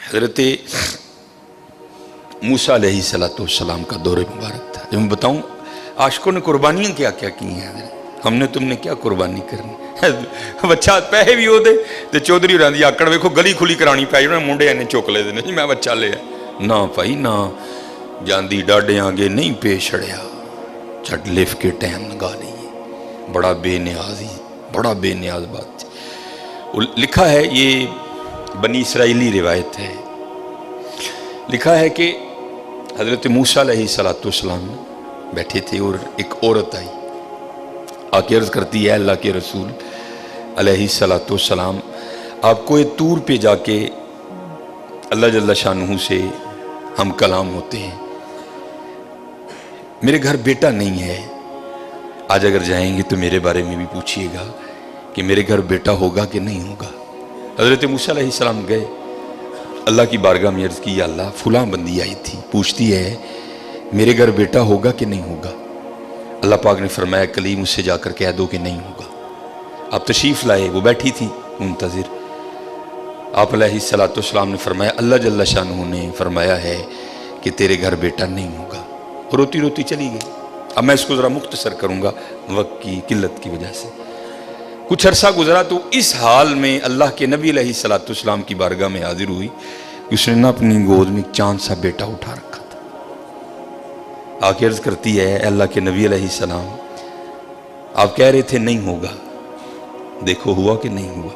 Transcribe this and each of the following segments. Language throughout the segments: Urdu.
حضرت موسیٰ علیہ السلام کا دور مبارک تھا. جو میں بتاؤں عاشقوں نے قربانیاں کیا کیا کی ہیں حضرت. ہم نے تم نے کیا قربانی کرنی. بچہ پیسے بھی ہو دے تو چودھری ہو رہی آکڑ ویکھو گلی کھلی کرانی پائی انہوں نے منڈے نے چک لے دینے میں بچہ لیا نہ پائی نہ جاندی ڈاڈے آگے نہیں پیش اڑیا چھٹ لف کے ٹائم لگا لیے. بڑا بے نیاز ہی بڑا بے نیاز بات. لکھا ہے یہ بنی اسرائیلی روایت ہے. لکھا ہے کہ حضرت موسیٰ علیہ السلام بیٹھے تھے اور ایک عورت آئی آ کے عرض کرتی ہے اللہ کے رسول علیہ السلام آپ کو طور پہ جا کے اللہ جل شانہ سے ہم کلام ہوتے ہیں. میرے گھر بیٹا نہیں ہے. آج اگر جائیں گے تو میرے بارے میں بھی پوچھئے گا کہ میرے گھر بیٹا ہوگا کہ نہیں ہوگا. حضرت موسیٰ علیہ السلام گئے اللہ کی بارگاہ میں عرض کی یا اللہ فلاں بندی آئی تھی پوچھتی ہے میرے گھر بیٹا ہوگا کہ نہیں ہوگا. اللہ پاک نے فرمایا کلیم اس سے جا کر کہہ دو کہ نہیں ہوگا. آپ تشریف لائے وہ بیٹھی تھی منتظر. آپ علیہ السلام نے فرمایا اللہ جل شانہ نے فرمایا ہے کہ تیرے گھر بیٹا نہیں ہوگا. روتی روتی چلی گئی. اب میں اس کو ذرا مختصر کروں گا وقت کی قلت کی وجہ سے. کچھ عرصہ گزرا تو اس حال میں اللہ کے نبی علیہ السلام کی بارگاہ میں حاضر ہوئی کہ اس نے نہ اپنی گود میں چاند سا بیٹا اٹھا رکھا تھا. آکے عرض کرتی ہے اللہ کے نبی علیہ السلام آپ کہہ رہے تھے نہیں ہوگا دیکھو ہوا کہ نہیں ہوا.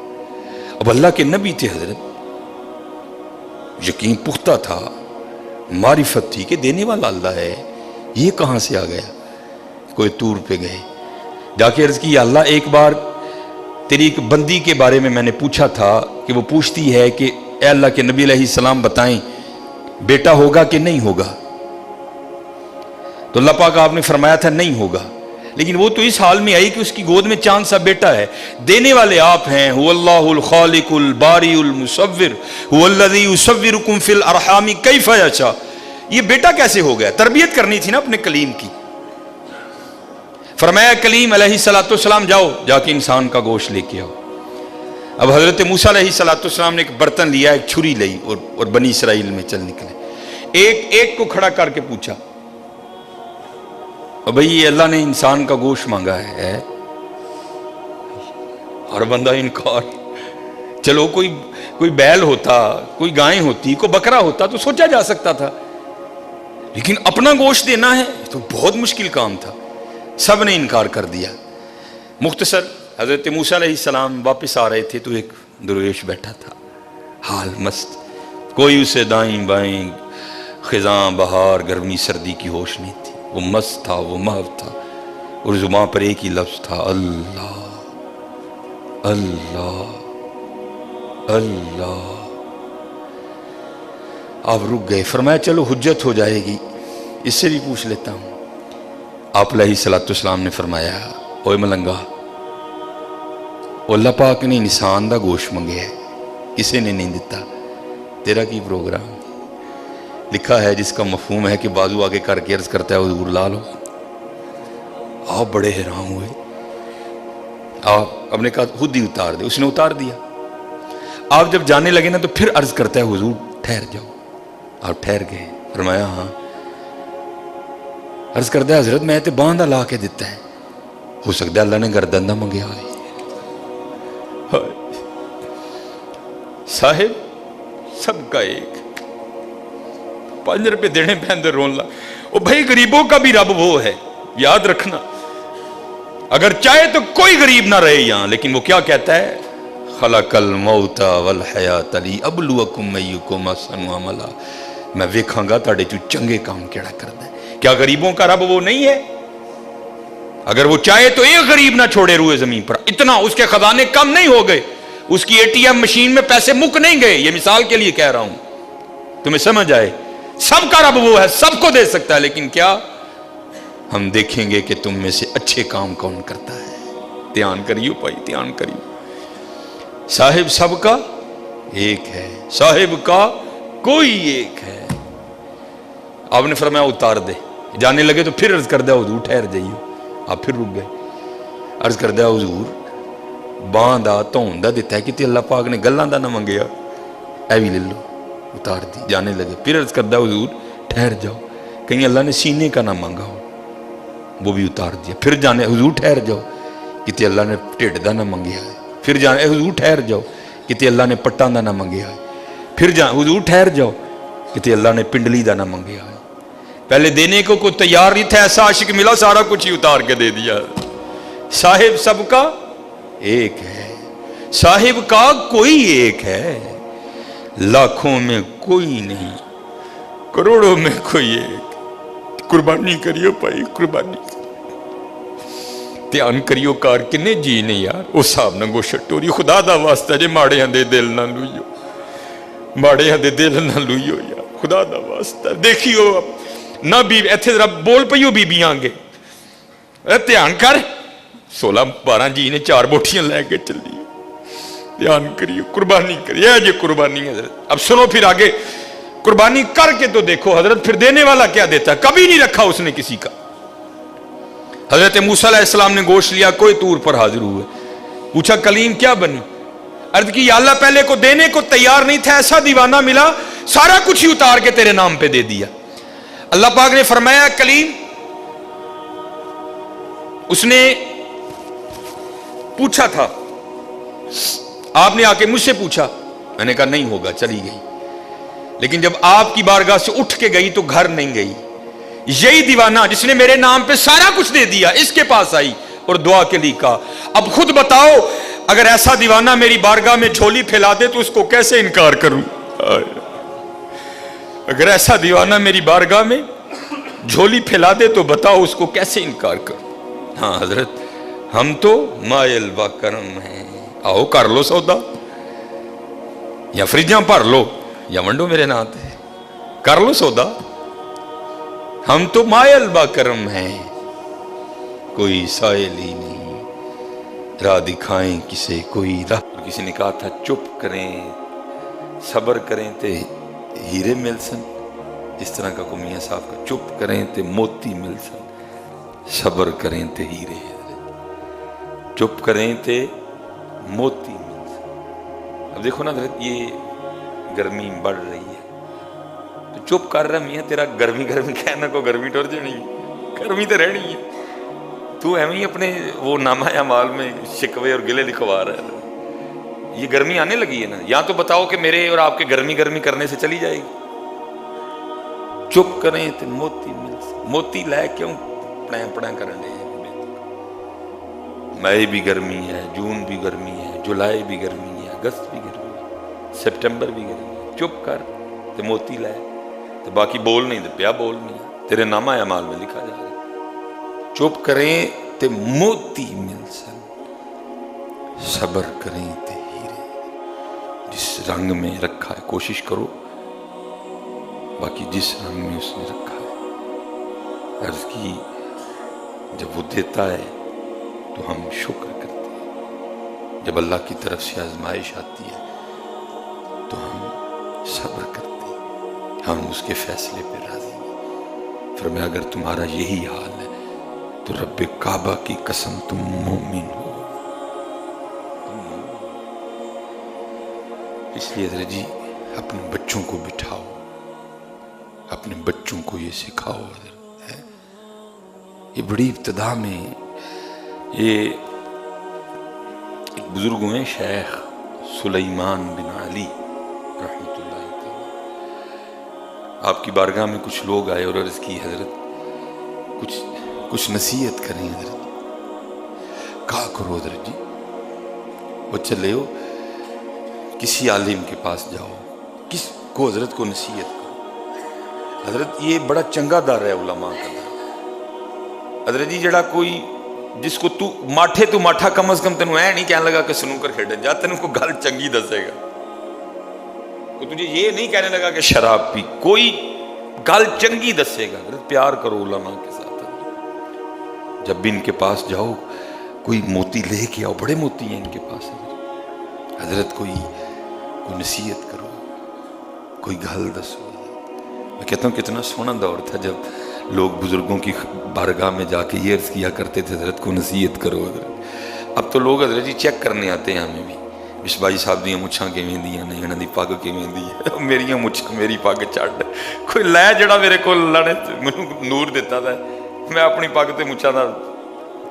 اب اللہ کے نبی تھے حضرت یقین پختہ تھا معرفت تھی کہ دینے والا اللہ ہے. یہ کہاں سے آ گیا. کوئی طور پہ گئے جا کے عرض کی یا اللہ ایک بار تیری ایک بندی کے بارے میں نے پوچھا تھا کہ وہ پوچھتی ہے کہ اے اللہ کے نبی علیہ السلام بتائیں بیٹا ہوگا کہ نہیں ہوگا. تو اللہ پاک آپ نے فرمایا تھا نہیں ہوگا. لیکن وہ تو اس حال میں آئی کہ اس کی گود میں چاند سا بیٹا ہے. دینے والے آپ ہیں هو اللہ الخالق الباری المصور هو الذی یصورکم فی الارحام کیف یشاء. یہ بیٹا کیسے ہو گیا. تربیت کرنی تھی نا اپنے کلیم کی. فرمایا کلیم علیہ السلام جاؤ جا کے انسان کا گوشت لے کے آؤ. اب حضرت موسیٰ علیہ السلام نے ایک برتن لیا ایک چھری لئی اور بنی اسرائیل میں چل نکلے. ایک کو کھڑا کر کے پوچھا اور بھئی یہ اللہ نے انسان کا گوشت مانگا ہے. ہر بندہ انکار. چلو کوئی بیل ہوتا کوئی گائیں ہوتی کوئی بکرا ہوتا تو سوچا جا سکتا تھا لیکن اپنا گوشت دینا ہے تو بہت مشکل کام تھا. سب نے انکار کر دیا. مختصر حضرت موسیٰ علیہ السلام واپس آ رہے تھے تو ایک درویش بیٹھا تھا حال مست. کوئی اسے دائیں بائیں خزاں بہار گرمی سردی کی ہوش نہیں تھی. وہ مست تھا وہ محو تھا اور زبان پر ایک ہی لفظ تھا اللہ اللہ اللہ. آپ رک گئے. فرمایا چلو حجت ہو جائے گی اس سے بھی پوچھ لیتا ہوں. آپ علیہ السلام نے فرمایا اوے ملنگا اللہ پاک نے انسان دا گوشت منگے ہے کسے نے نہیں دیتا. تیرا کی پروگرام. لکھا ہے جس کا مفہوم ہے کہ بازو آگے کر کے عرض کرتا ہے حضور لا لو. آپ بڑے حیران ہوئے. آپ نے کہا خود ہی اتار دے. اس نے اتار دیا. آپ جب جانے لگے نا تو پھر عرض کرتا ہے حضور ٹھہر جاؤ. آپ ٹھہر گئے. فرمایا ہاں. عرض کرتا ہے حضرت میں تے باندھا لا کے دیتا ہے ہو سکتا ہے اللہ نے گردن نہ منگیا ہوئے. صاحب سب کا ایک 5 روپے دینے پہ اندر رون لا. او بھائی غریبوں کا بھی رب وہ ہے یاد رکھنا. اگر چاہے تو کوئی غریب نہ رہے یہاں لیکن وہ کیا کہتا ہے خلق الموت والحیات لیبلوکم ایکم احسن عملا. میں ویکھاں گا تہاڈے چوں چنگے کام کیڑا کردا ہے. کیا غریبوں کا رب وہ نہیں ہے. اگر وہ چاہے تو ایک غریب نہ چھوڑے روئے زمین پر. اتنا اس کے خزانے کم نہیں ہو گئے. اس کی ATM مشین میں پیسے مک نہیں گئے. یہ مثال کے لیے کہہ رہا ہوں تمہیں سمجھ آئے. سب کا رب وہ ہے سب کو دے سکتا ہے لیکن کیا ہم دیکھیں گے کہ تم میں سے اچھے کام کون کرتا ہے. دھیان کریو بھائی دھیان کریو. صاحب سب کا ایک ہے صاحب کا کوئی ایک ہے. آپ نے فرمایا اتار دے. جانے لگے تو پھر عرض کر دیا حضور ٹھہر جائیے. آپ پھر رک گئے. عرض کر دیا حضور باندھا تون دا دیتا ہے کہ اللہ پاک نے گلاں دا نہ منگیا اے بھی لے لو. اتار دی. جانے لگے. پھر عرض کردا حضور ٹھہر جاؤ, کہیں اللہ نے سینے کا نہ مانگا ہو, وہ بھی اتار دیا. پھر جانے حضور ٹھہر جاؤ, کتے اللہ نے ٹھڈ دا نہ منگیا ہے. پھر جانے حضور ٹھہر جاؤ, کتے اللہ نے پٹاں دا نہ منگیا ہے. پھر حضور ٹھہر جاؤ, کتے اللہ نے پنڈلی دا نہ منگیا ہے. پہلے دینے کو کوئی تیار نہیں تھا, ایسا عاشق ملا سارا کچھ ہی اتار کے دے دیا. صاحب سب کا ایک ہے, صاحب کا کوئی ایک ہے, لاکھوں میں کوئی نہیں, کروڑوں میں کوئی ایک. قربانی کریو بھائی, قربانی دھیان کریو کار کنے جی نہیں یار, اس صاحب نہ گو شٹوری. خدا دا واسطہ جے ماڑیاں دے دل نہ لوئیو, ماڑیاں دے دل نہ لوئیو یار, خدا دا واسطہ. دیکھیو نہ بھی ایتھے ذرا بول پئیو بیبیاں گے, دھیان کر. 16-12 جی نے 4 بوٹیاں لے کے چلی. دھیان کریو, قربانی کریے جی قربانی حضرت. اب سنو پھر آگے, قربانی کر کے تو دیکھو حضرت پھر دینے والا کیا دیتا ہے. کبھی نہیں رکھا اس نے کسی کا. حضرت موسیٰ علیہ السلام نے گوشت لیا, کوئی طور پر حاضر ہوئے, پوچھا کلیم کیا بنی. عرض کی یا اللہ پہلے کو دینے کو تیار نہیں تھا, ایسا دیوانہ ملا سارا کچھ ہی اتار کے تیرے نام پہ دے دیا. اللہ پاک نے فرمایا کلیم, اس نے پوچھا تھا, آپ نے آ کے مجھ سے پوچھا, میں نے کہا نہیں ہوگا, چلی گئی. لیکن جب آپ کی بارگاہ سے اٹھ کے گئی تو گھر نہیں گئی. یہی دیوانہ جس نے میرے نام پہ سارا کچھ دے دیا اس کے پاس آئی اور دعا کے لیے کہا. اب خود بتاؤ اگر ایسا دیوانہ میری بارگاہ میں جھولی پھیلا دے تو اس کو کیسے انکار کروں. اگر ایسا دیوانہ میری بارگاہ میں جھولی پھیلا دے تو بتاؤ اس کو کیسے انکار کروں. ہاں حضرت ہم تو مائل و کرم ہیں, آؤ کر لو سودا, یا فریجاں بھر لو یا ونڈو میرے نات ہے, کر لو سودا. ہم تو مائل با کرم ہیں, کوئی سائل ہی نہیں, راہ دکھائیں کسے کوئی راہ. کسی نے کہا تھا چپ کریں صبر کریں تے ہیرے مل سن, اس طرح کا کو میاں صاحب کا, چپ کریں تے موتی مل سن, صبر کریں تے ہیرے, چپ کریں تے موتی مل سن. اب دیکھو نا حضرت یہ گرمی بڑھ رہی ہے تو چپ کر رہا میاں, تیرا گرمی گرمی کہنا کو گرمی ٹر جانی, گرمی تو رہنی ہے. تو ایویں ہی اپنے وہ نامہ اعمال میں شکوے اور گلے لکھوا رہا ہے. یہ گرمی آنے لگی ہے نا, یا تو بتاؤ کہ میرے اور آپ کے گرمی گرمی کرنے سے چلی جائے گی. چپ کریں تو موتی مل سکے, موتی لے کیوں پڑیں کرنے. مئی بھی گرمی ہے, جون بھی گرمی ہے, جولائی بھی گرمی ہے, اگست بھی گرمی ہے, سپٹمبر بھی گرمی ہے. چپ کر تو موتی لے, تو باقی بول نہیں تو پیا بول نہیں, تیرے نامہ اعمال میں لکھا جا رہا ہے. چپ کریں تے موتی مل سن, صبر کریں تے ہیرے. جس رنگ میں رکھا ہے کوشش کرو, باقی جس رنگ میں اس نے رکھا ہے. عرض کی جب وہ دیتا ہے تو ہم شکر کرتے ہیں, جب اللہ کی طرف سے آزمائش آتی ہے تو ہم صبر کرتے ہیں, ہم اس کے فیصلے پہ راضی ہیں. فرمایا اگر تمہارا یہی حال ہے تو رب کعبہ کی قسم تم مومن ہو. اس لیے حضرت جی اپنے بچوں کو بٹھاؤ, اپنے بچوں کو یہ سکھاؤ. یہ بڑی ابتدا میں یہ ایک بزرگ ہوئے شیخ سلیمان بن علی رحمۃ اللہ تعالی, آپ کی بارگاہ میں کچھ لوگ آئے اور عرض کی حضرت کچھ نصیحت کریں حضرت. کہا کرو حضرت جی. وہ چلے ہو کسی عالم کے پاس جاؤ, کس کو حضرت کو نصیحت کرو. حضرت یہ بڑا چنگا در ہے علماء کا در. حضرت جی جڑا کوئی جس کو تو ماٹھا کم از کم تینوں نہیں کہنے لگا کہ سنوکر کھیڈے جا, تینوں کو گل چنگی دسے گا. وہ تجھے یہ نہیں کہنے لگا کہ شراب پی, کوئی گل چنگی دسے گا. حضرت پیار کرو علماء کے ساتھ. جب بھی ان کے پاس جاؤ کوئی موتی لے کے آؤ, بڑے موتی ہیں ان کے پاس. حضرت کوئی نصیحت کرو, کوئی گل دسو. میں کہتا ہوں کتنا سونا دور تھا جب لوگ بزرگوں کی بارگاہ میں جا کے یہ عرض کیا کرتے تھے حضرت کو نصیحت کرو. حضرت اب تو لوگ حضرت جی چیک کرنے آتے ہیں ہمیں بھی, اس بھائی صاحب دیاں مچھاں کیویں دیاں نے، انہاں دی پگ کیویں دی ہے، میریاں مچھاں میری پگ چھڈ، کوئی لے جڑا میرے کول اللہ نے مینوں نور دیتا ہے، میں اپنی پگ تے مچھاں دا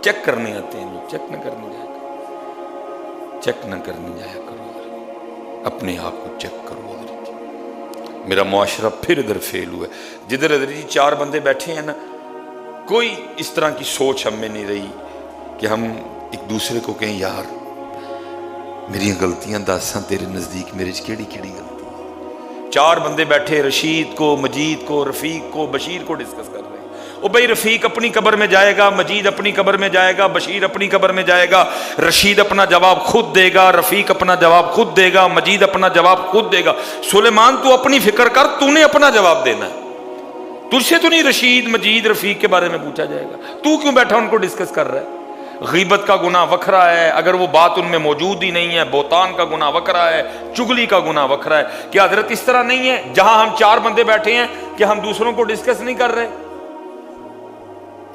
چیک کرنے آتے ہیں، چیک نہ کرنے جایا کرو، چیک نہ کرنے جایا کرو، اپنے آپ کو چیک کرو۔ میرا معاشرہ پھر ادھر فیل ہوا ہے، جدھر ادھر جی 4 بندے بیٹھے ہیں نا، کوئی اس طرح کی سوچ ہم میں نہیں رہی کہ ہم ایک دوسرے کو کہیں یار میری غلطیاں دساں تیرے نزدیک میرے کیڑی کیڑی غلطی۔ 4 بندے بیٹھے، رشید کو، مجید کو، رفیق کو، بشیر کو ڈسکس کر رہے ہیں۔ او بھائی رفیق اپنی قبر میں جائے گا، مجید اپنی قبر میں جائے گا، بشیر اپنی قبر میں جائے گا، رشید اپنا جواب خود دے گا، رفیق اپنا جواب خود دے گا، مجید اپنا جواب خود دے گا۔ سلیمان تو اپنی فکر کر، تو نے اپنا جواب دینا ہے، تجھ سے تو نہیں رشید مجید رفیق کے بارے میں پوچھا جائے گا، تو کیوں بیٹھا ان کو ڈسکس کر رہا ہے؟ غیبت کا گناہ وکھرا ہے اگر وہ بات ان میں موجود ہی نہیں ہے، بہتان کا گناہ وکھرا ہے، چغلی کا گناہ وکھرا ہے۔ کیا حضرت اس طرح نہیں ہے جہاں ہم 4 بندے بیٹھے ہیں کہ ہم دوسروں کو ڈسکس نہیں کر رہے؟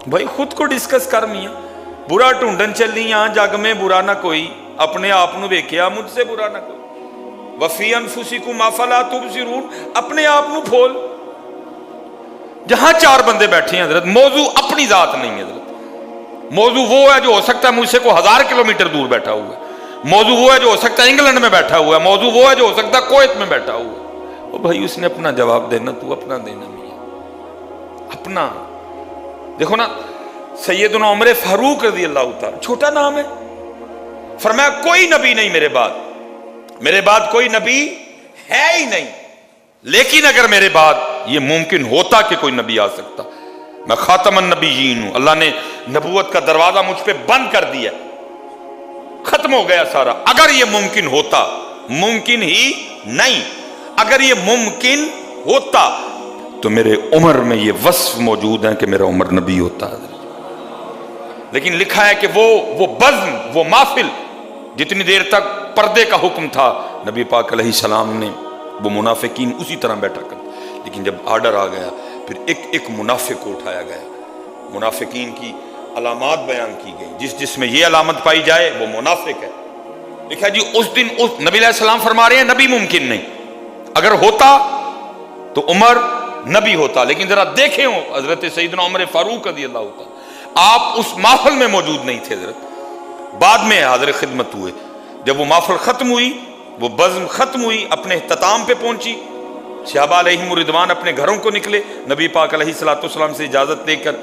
بھائی خود کو ڈسکس کر میاں، برا ڈھونڈن چلیاں جگ میں برا نہ کوئی، اپنے آپ نو ویکھیا مجھ سے برا نہ کوئی، وفی انفسکم افلا تبصرون، اپنے آپ نو پھول۔ جہاں 4 بندے بیٹھے ہیں حضرت، موضوع اپنی ذات نہیں ہے حضرت، موضوع وہ ہے جو ہو سکتا ہے مجھ سے کوئی 1000 کلومیٹر دور بیٹھا ہوا ہے، موضوع وہ ہے جو ہو سکتا ہے انگلینڈ میں بیٹھا ہوا ہے، موضوع وہ ہے جو ہو سکتا ہے کویت میں بیٹھا ہوا ہے۔ او بھائی اس نے اپنا جواب دینا، تو اپنا دینا میاں، اپنا۔ دیکھو نا سیدنا عمر فاروق رضی اللہ تعالیٰ، چھوٹا نام ہے، فرمایا کوئی نبی نہیں میرے بعد کوئی نبی ہے ہی نہیں، لیکن اگر میرے بعد یہ ممکن ہوتا کہ کوئی نبی آ سکتا، میں خاتم النبیین ہوں، اللہ نے نبوت کا دروازہ مجھ پہ بند کر دیا، ختم ہو گیا سارا۔ اگر یہ ممکن ہوتا، ممکن ہی نہیں، اگر یہ ممکن ہوتا تو میرے عمر میں یہ وصف موجود ہیں کہ میرا عمر نبی ہوتا ہے۔ لیکن لکھا ہے کہ وہ بزم، وہ محفل جتنی دیر تک پردے کا حکم تھا، نبی پاک علیہ السلام نے وہ منافقین اسی طرح بیٹھا کر، لیکن جب آرڈر آ گیا پھر ایک منافق کو اٹھایا گیا، منافقین کی علامات بیان کی گئی، جس میں یہ علامت پائی جائے وہ منافق ہے۔ لکھا جی اس دن نبی علیہ السلام فرما رہے ہیں نبی ممکن نہیں، اگر ہوتا تو عمر نبی ہوتا، لیکن ذرا دیکھیں حضرت سیدنا عمر فاروق رضی اللہ عنہ، آپ اس محفل میں موجود نہیں تھے حضرت، بعد میں حاضر خدمت ہوئے۔ جب وہ محفل ختم ہوئی، وہ بزم ختم ہوئی، اپنے اختتام پہ پہنچی، صحابہ علیہم الرضوان اپنے گھروں کو نکلے، نبی پاک علیہ السلام سے اجازت لے کر،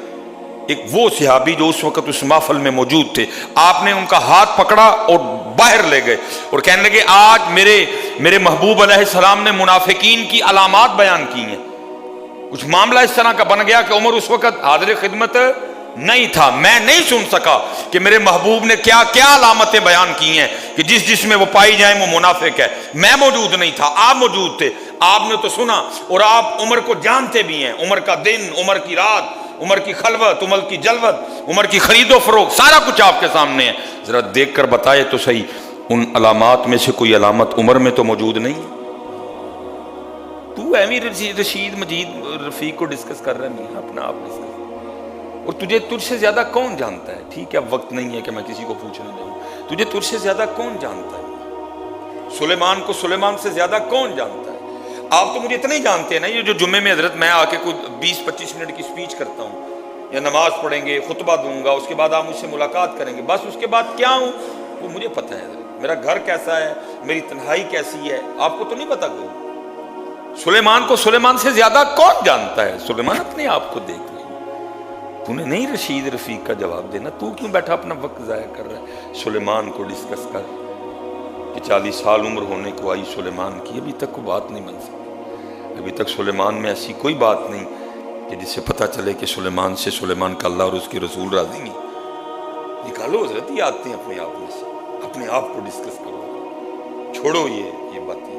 ایک وہ صحابی جو اس وقت اس محفل میں موجود تھے، آپ نے ان کا ہاتھ پکڑا اور باہر لے گئے اور کہنے لگے آج میرے محبوب علیہ السلام نے منافقین کی علامات بیان کی ہیں۔ کچھ معاملہ اس طرح کا بن گیا کہ عمر اس وقت حاضر خدمت نہیں تھا، میں نہیں سن سکا کہ میرے محبوب نے کیا کیا علامتیں بیان کی ہیں کہ جس میں وہ پائی جائیں وہ منافق ہے۔ میں موجود نہیں تھا، آپ موجود تھے، آپ نے تو سنا، اور آپ عمر کو جانتے بھی ہیں، عمر کا دن، عمر کی رات، عمر کی خلوت، عمر کی جلوت، عمر کی خرید و فروخت، سارا کچھ آپ کے سامنے ہے۔ ذرا دیکھ کر بتائے تو صحیح، ان علامات میں سے کوئی علامت عمر میں تو موجود نہیں ہے؟ تو ایویں رشید مجید رفیق کو ڈسکس کر رہا نہیں، اپنا آپ ڈسکس، اور تجھ سے زیادہ کون جانتا ہے؟ ٹھیک ہے اب وقت نہیں ہے کہ میں کسی کو پوچھنے جاؤں، تجھ سے زیادہ کون جانتا ہے؟ سلیمان کو سلیمان سے زیادہ کون جانتا ہے؟ آپ تو مجھے اتنا ہی جانتے ہیں نا، یہ جو جمعے میں حضرت میں آ کے کوئی 20-25 منٹ کی سپیچ کرتا ہوں یا نماز پڑھیں گے، خطبہ دوں گا، اس کے بعد آپ مجھ سے ملاقات کریں گے، بس اس کے بعد کیا ہوں وہ مجھے پتہ ہے حضرت، میرا گھر کیسا ہے، میری تنہائی کیسی ہے، آپ کو تو نہیں پتہ کوئی۔ سلیمان کو سلیمان سے زیادہ کون جانتا ہے؟ سلیمان اپنے آپ کو دیکھ لے، تو نے نہیں رشید رفیق کا جواب دینا، تو کیوں بیٹھا اپنا وقت ضائع کر رہا ہے؟ سلیمان کو ڈسکس کر کہ 40 سال عمر ہونے کو آئی سلیمان کی، ابھی تک کوئی بات نہیں بن سکی، ابھی تک سلیمان میں ایسی کوئی بات نہیں کہ جس سے پتہ چلے کہ سلیمان سے سلیمان کا اللہ اور اس کے رسول راضی نہیں۔ نکالو حضرت یہ آتے ہیں اپنے آپ میں سے، اپنے آپ کو ڈسکس کرو، چھوڑو یہ باتیں۔